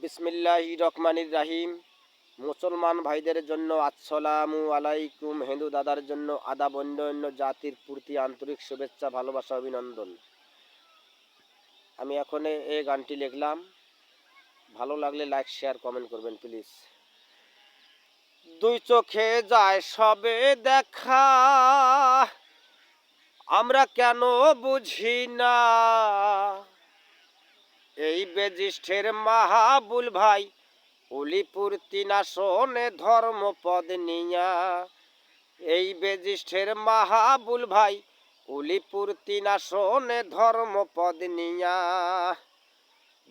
বিসমিল্লাহির রহমানির রাহিম। মুসলমান ভাইদের জন্য আসসালামু আলাইকুম, হিন্দু দাদার জন্য আদাব, অন্য অন্য জাতির প্রতি আন্তরিক শুভেচ্ছা, ভালোবাসা, অভিনন্দন। আমি এখন এই গানটি লিখলাম, ভালো লাগলে লাইক শেয়ার কমেন্ট করবেন প্লিজ। দুই চোখে যায় সবে দেখা, আমরা কেন বুঝি না। এই বেজিষ্ঠের মাহাবুল ভাই উলিপুর তিনাসনে ধর্মপদ নিয়া। এই বেজিষ্ঠের মাহাবুল ভাই উলিপুর তিনাসনে ধর্মপদ নিয়া।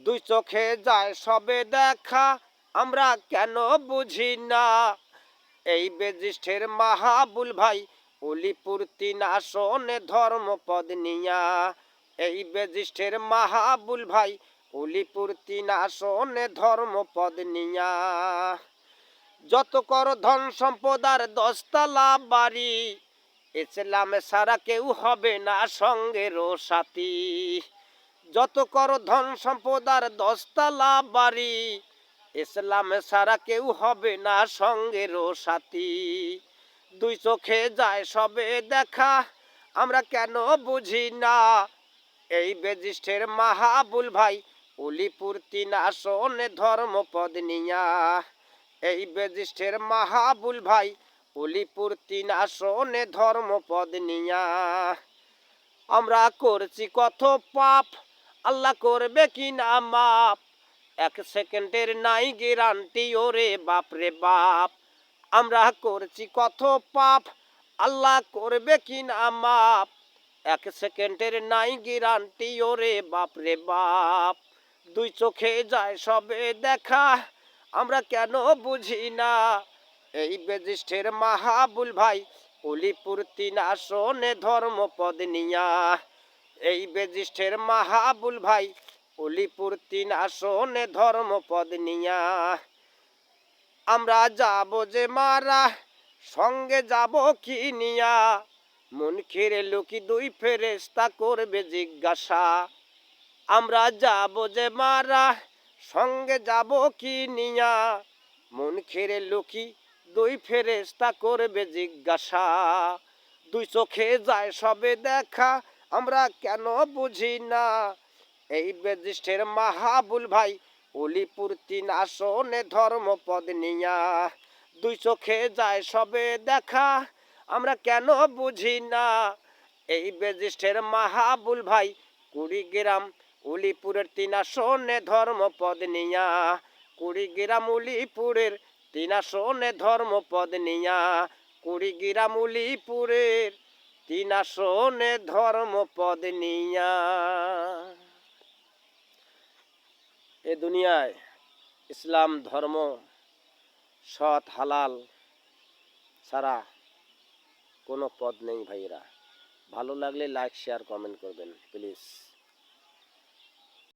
দুই চোখে যায় সবে দেখা, আমরা কেন বুঝি না। এই বেজিষ্ঠের মাহাবুল ভাই উলিপুর তিনাসনে ধর্মপদ নিয়া। এই বেজিষ্ঠের মাহাবুল ভাই উলিপুর তিনাসনে ধর্মপদ নিয়া। যত কর ধন সম্পদার 10 তলা বাড়ি, ইসলামে সারা কেউ হবে না সঙ্গেরও সাথী। যত কর ধন সম্পদার 10 তলা বাড়ি, ইসলামে সারা কেউ হবে না সঙ্গেরও সাথী। দুই চোখে যায় সবে দেখা, আমরা কেন বুঝি না। এই বেজিষ্ঠের মাহাবুল ভাই উলিপুর তিনাসনে ধর্মপদ নিয়া। এই বেজিষ্ঠের মাহাবুল ভাই উলিপুর তিনাসনে ধর্মপদ নিয়া। আমরা করছি কত পাপ, আল্লাহ করবে কি না মাপ। 1 সেকেন্ডের নাই গ্যারান্টি ওরে বাপ রে বাপ। আমরা করছি কত পাপ, আল্লাহ করবে কি না মাপ। 1 সেকেন্ডের নাই গ্যারান্টি ওরে বাপ রে বাপ। দুই চোখে যায় সবে দেখা, আমরা কেন বুঝি না। এই বেজিষ্ঠের মাহাবুল ভাই উলিপুর তিনাসনে ধর্মপদ নিয়া। এই বেজিষ্ঠের মাহাবুল ভাই উলিপুর তিনাসনে ধর্মপদ নিয়া। আমরা যাব যে মারা, সঙ্গে যাব কি নিয়া। মুনকির লোকি 2 ফেরেশতা করবে জিজ্ঞাসা। আমরা যাব যে মারা, সঙ্গে যাব কি নিয়া। মুনকির লোকি 2 ফেরেশতা করবে জিজ্ঞাসা। দুই চোখে যায় সবে দেখা, আমরা কেন বুঝি না। এই বেজিষ্ঠের মাহাবুল ভাই উলিপুর তিনাসনে ধর্মপদ নিয়া। দুই চোখে যায় সবে দেখা, আমরা কেন বুঝি না। এই বেজিষ্ঠের মাহাবুল ভাই কুড়িগ্রাম উলিপুরের তিনাসনে ধর্মপদ নিয়া। কুড়িগ্রাম উলিপুরের তিনাসনে ধর্মপদ নিয়া। কুড়িগ্রাম উলিপুরের তিনাসনে ধর্মপদ নিয়া। এ দুনিয়ায় ইসলাম ধর্ম সৎ হালাল ছাড়া কোনো পদ নেই ভাইয়েরা। ভালো লাগলে লাইক শেয়ার কমেন্ট করবেন প্লিজ।